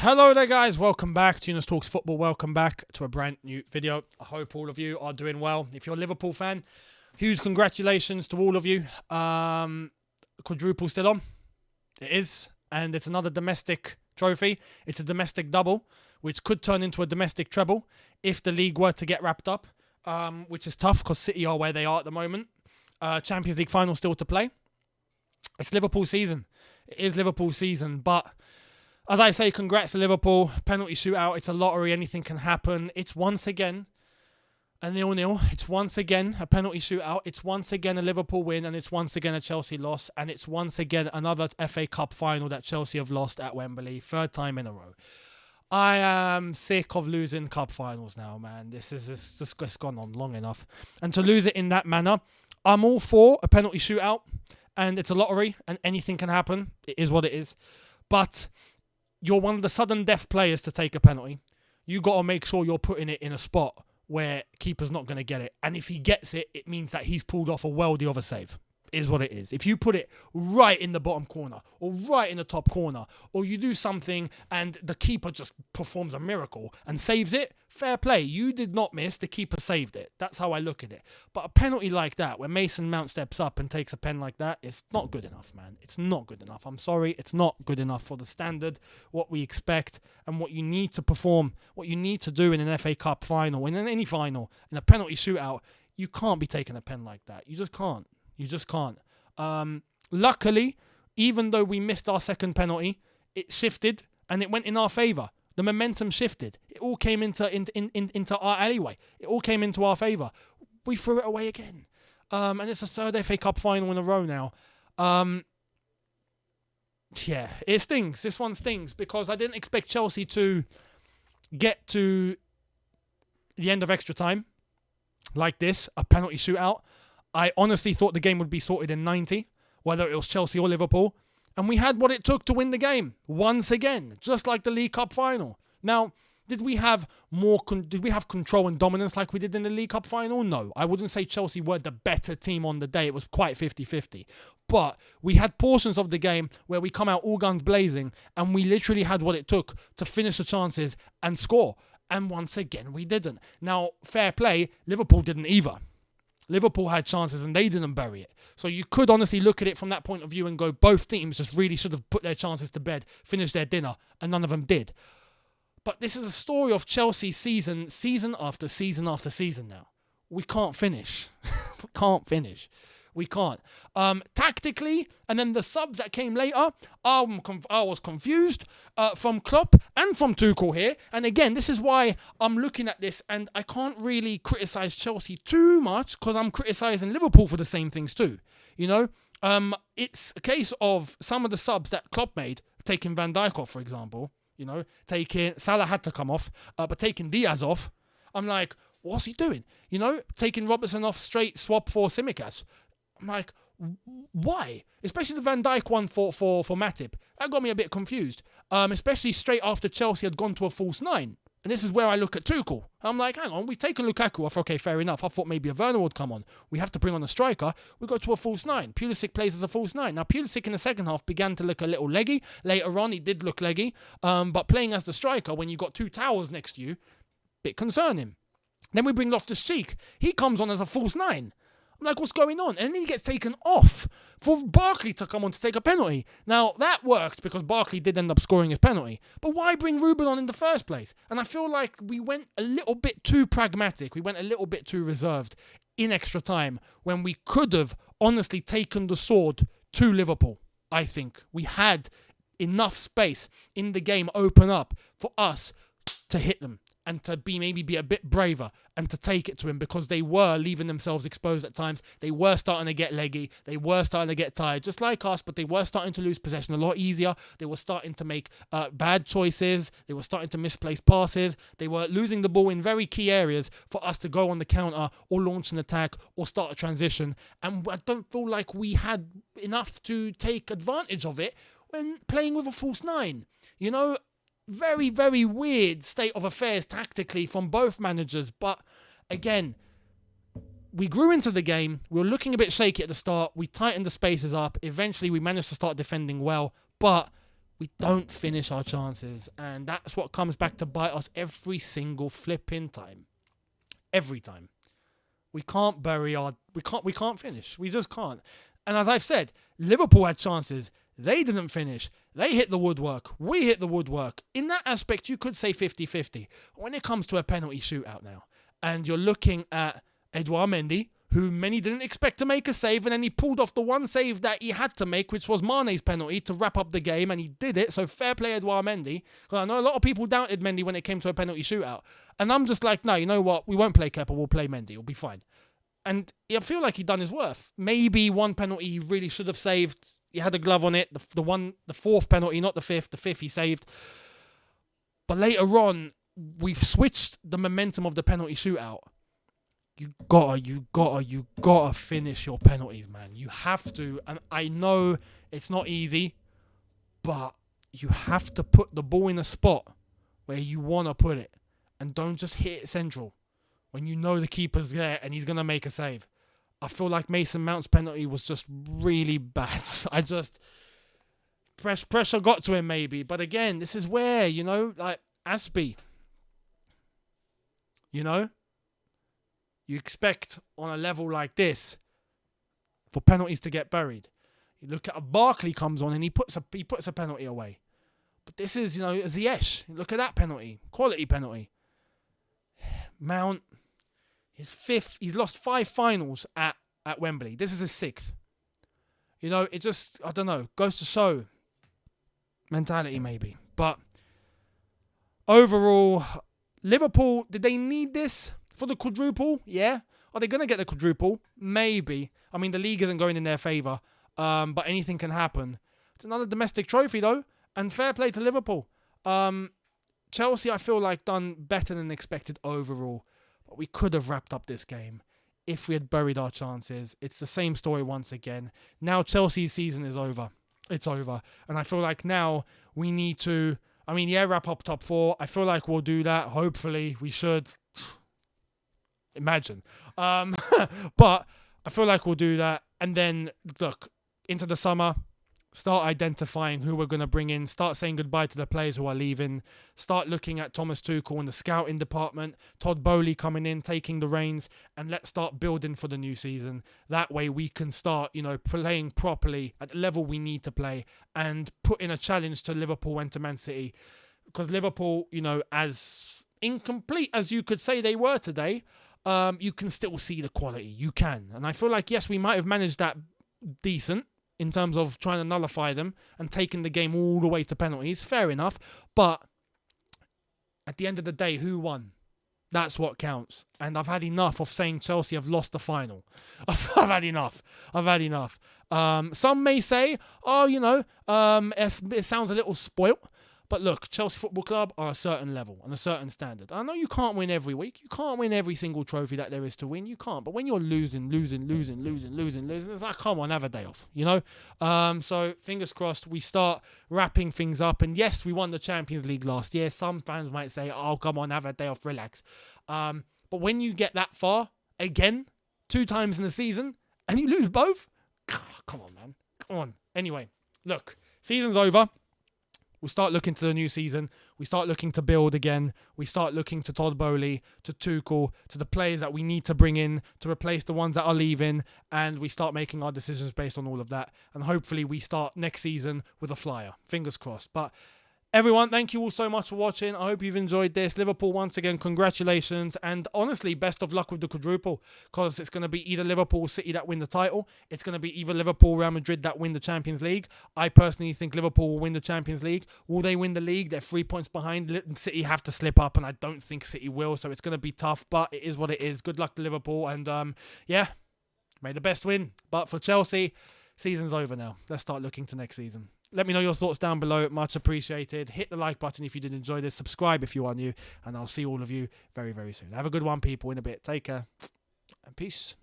Hello there guys, welcome back to Younes Talks Football, welcome back to a brand new video. I hope all of you are doing well. If you're a Liverpool fan, huge congratulations to all of you. Quadruple still on. It is, and it's another domestic trophy. It's a domestic double, which could turn into a domestic treble if the league were to get wrapped up, which is tough because City are where they are at the moment. Champions League final still to play. It's Liverpool season. It is Liverpool season, but as I say, congrats to Liverpool. Penalty shootout. It's a lottery. Anything can happen. It's once again a 0-0. It's once again a penalty shootout. It's once again a Liverpool win. And it's once again a Chelsea loss. And it's once again another FA Cup final that Chelsea have lost at Wembley. Third time in a row. I am sick of losing cup finals now, man. This just gone on long enough. And to lose it in that manner, I'm all for a penalty shootout. And it's a lottery. And anything can happen. It is what it is. But you're one of the sudden death players to take a penalty. You got to make sure you're putting it in a spot where keeper's not going to get it. And if he gets it, it means that he's pulled off a worldy of a save. Is what it is. If you put it right in the bottom corner or right in the top corner, or you do something and the keeper just performs a miracle and saves it, fair play. You did not miss. The keeper saved it. That's how I look at it. But a penalty like that, where Mason Mount steps up and takes a pen like that, it's not good enough, man. It's not good enough. I'm sorry. It's not good enough for the standard, what we expect, and what you need to perform, what you need to do in an FA Cup final, in any final, in a penalty shootout. You can't be taking a pen like that. You just can't. You just can't. Luckily, even though we missed our second penalty, it shifted and it went in our favour. The momentum shifted. It all came into our alleyway. It all came into our favour. We threw it away again. And it's a third FA Cup final in a row now. Yeah, it stings. This one stings because I didn't expect Chelsea to get to the end of extra time like this, a penalty shootout. I honestly thought the game would be sorted in 90, whether it was Chelsea or Liverpool. And we had what it took to win the game. Once again, just like the League Cup final. Now, did we have control and dominance like we did in the League Cup final? No. I wouldn't say Chelsea were the better team on the day. It was quite 50-50. But we had portions of the game where we come out all guns blazing and we literally had what it took to finish the chances and score. And once again, we didn't. Now, fair play, Liverpool didn't either. Liverpool had chances and they didn't bury it. So you could honestly look at it from that point of view and go, both teams just really should have put their chances to bed, finished their dinner, and none of them did. But this is a story of Chelsea season after season after season now. We can't finish. We can't finish. We can't. Tactically, and then the subs that came later, I was confused from Klopp and from Tuchel here. And again, this is why I'm looking at this and I can't really criticise Chelsea too much because I'm criticising Liverpool for the same things too. You know, it's a case of some of the subs that Klopp made, taking Van Dijk off, for example. You know, taking Salah had to come off, but taking Diaz off, I'm like, what's he doing? You know, taking Robertson off straight swap for Tsimikas. I'm like, why? Especially the Van Dijk one for Matip. That got me a bit confused. Especially straight after Chelsea had gone to a false nine. And this is where I look at Tuchel. I'm like, hang on, we've taken Lukaku off. Okay, fair enough. I thought maybe a Werner would come on. We have to bring on a striker. We go to a false nine. Pulisic plays as a false nine. Now, Pulisic in the second half began to look a little leggy. Later on, he did look leggy. But playing as the striker, when you've got two towers next to you, bit concerning. Then we bring Loftus-Cheek. He comes on as a false nine. I'm like, what's going on? And then he gets taken off for Barkley to come on to take a penalty. Now, that worked because Barkley did end up scoring his penalty. But why bring Ruben on in the first place? And I feel like we went a little bit too pragmatic. We went a little bit too reserved in extra time when we could have honestly taken the sword to Liverpool. I think we had enough space in the game open up for us to hit them and to maybe be a bit braver and to take it to him because they were leaving themselves exposed at times. They were starting to get leggy. They were starting to get tired, just like us, but they were starting to lose possession a lot easier. They were starting to make bad choices. They were starting to misplace passes. They were losing the ball in very key areas for us to go on the counter or launch an attack or start a transition. And I don't feel like we had enough to take advantage of it when playing with a false nine. You know, very, very weird state of affairs tactically from both managers. But again, we grew into the game. We were looking a bit shaky at the start. We tightened the spaces up. Eventually, we managed to start defending well. But we don't finish our chances, and that's what comes back to bite us every single flipping time. Every time. We can't we can't finish. We just can't. And as I've said, Liverpool had chances. They didn't finish. They hit the woodwork. We hit the woodwork. In that aspect, you could say 50-50. When it comes to a penalty shootout now, and you're looking at Edouard Mendy, who many didn't expect to make a save, and then he pulled off the one save that he had to make, which was Mane's penalty to wrap up the game, and he did it. So fair play, Edouard Mendy. Because I know a lot of people doubted Mendy when it came to a penalty shootout. And I'm just like, no, you know what? We won't play Kepa, we'll play Mendy. It'll be fine. And I feel like he done his worth. Maybe one penalty he really should have saved. He had a glove on it. The fourth penalty, not the fifth. The fifth he saved. But later on, we've switched the momentum of the penalty shootout. You gotta finish your penalties, man. You have to. And I know it's not easy, but you have to put the ball in a spot where you want to put it. And don't just hit it central when you know the keeper's there and he's going to make a save. I feel like Mason Mount's penalty was just really bad. Pressure got to him maybe. But again, this is where, like Aspie, you expect on a level like this for penalties to get buried. You look at a Barkley comes on and he puts a penalty away. But this is, Ziyech. Look at that penalty. Quality penalty. Mount, his fifth. He's lost 5 finals at Wembley. This is his 6th. It just, I don't know, goes to show mentality maybe. But overall, Liverpool, did they need this for the quadruple? Yeah. Are they going to get the quadruple? Maybe. I mean, the league isn't going in their favour, but anything can happen. It's another domestic trophy, though, and fair play to Liverpool. Chelsea, I feel like, done better than expected overall, but we could have wrapped up this game if we had buried our chances. It's the same story once again. Now Chelsea's season is over. It's over. And I feel like now we need to, wrap up top 4. I feel like we'll do that. Hopefully, we should. Imagine. But I feel like we'll do that. And then, look, into the summer, start identifying who we're going to bring in, start saying goodbye to the players who are leaving, start looking at Thomas Tuchel and the scouting department, Todd Bowley coming in, taking the reins, and let's start building for the new season. That way we can start, playing properly at the level we need to play and put in a challenge to Liverpool and to Man City. Because Liverpool, as incomplete as you could say they were today, you can still see the quality. You can. And I feel like, yes, we might have managed that decent, in terms of trying to nullify them and taking the game all the way to penalties. Fair enough. But at the end of the day, who won? That's what counts. And I've had enough of saying Chelsea have lost the final. I've had enough. Some may say, it sounds a little spoilt. But look, Chelsea Football Club are a certain level and a certain standard. I know you can't win every week. You can't win every single trophy that there is to win. You can't. But when you're losing, it's like, come on, have a day off, So fingers crossed we start wrapping things up. And yes, we won the Champions League last year. Some fans might say, oh, come on, have a day off, relax. But when you get that far, again, 2 times in the season, and you lose both, come on, man. Come on. Anyway, look, season's over. We'll start looking to the new season. We start looking to build again. We start looking to Todd Bowley, to Tuchel, to the players that we need to bring in to replace the ones that are leaving. And we start making our decisions based on all of that. And hopefully we start next season with a flyer. Fingers crossed. But everyone, thank you all so much for watching. I hope you've enjoyed this. Liverpool, once again, congratulations. And honestly, best of luck with the quadruple, because it's going to be either Liverpool or City that win the title. It's going to be either Liverpool or Real Madrid that win the Champions League. I personally think Liverpool will win the Champions League. Will they win the league? They're 3 points behind. City have to slip up, and I don't think City will. So it's going to be tough, but it is what it is. Good luck to Liverpool. And may the best win. But for Chelsea, season's over now. Let's start looking to next season. Let me know your thoughts down below. Much appreciated. Hit the like button if you did enjoy this. Subscribe if you are new. And I'll see all of you very, very soon. Have a good one, people, in a bit. Take care. And peace.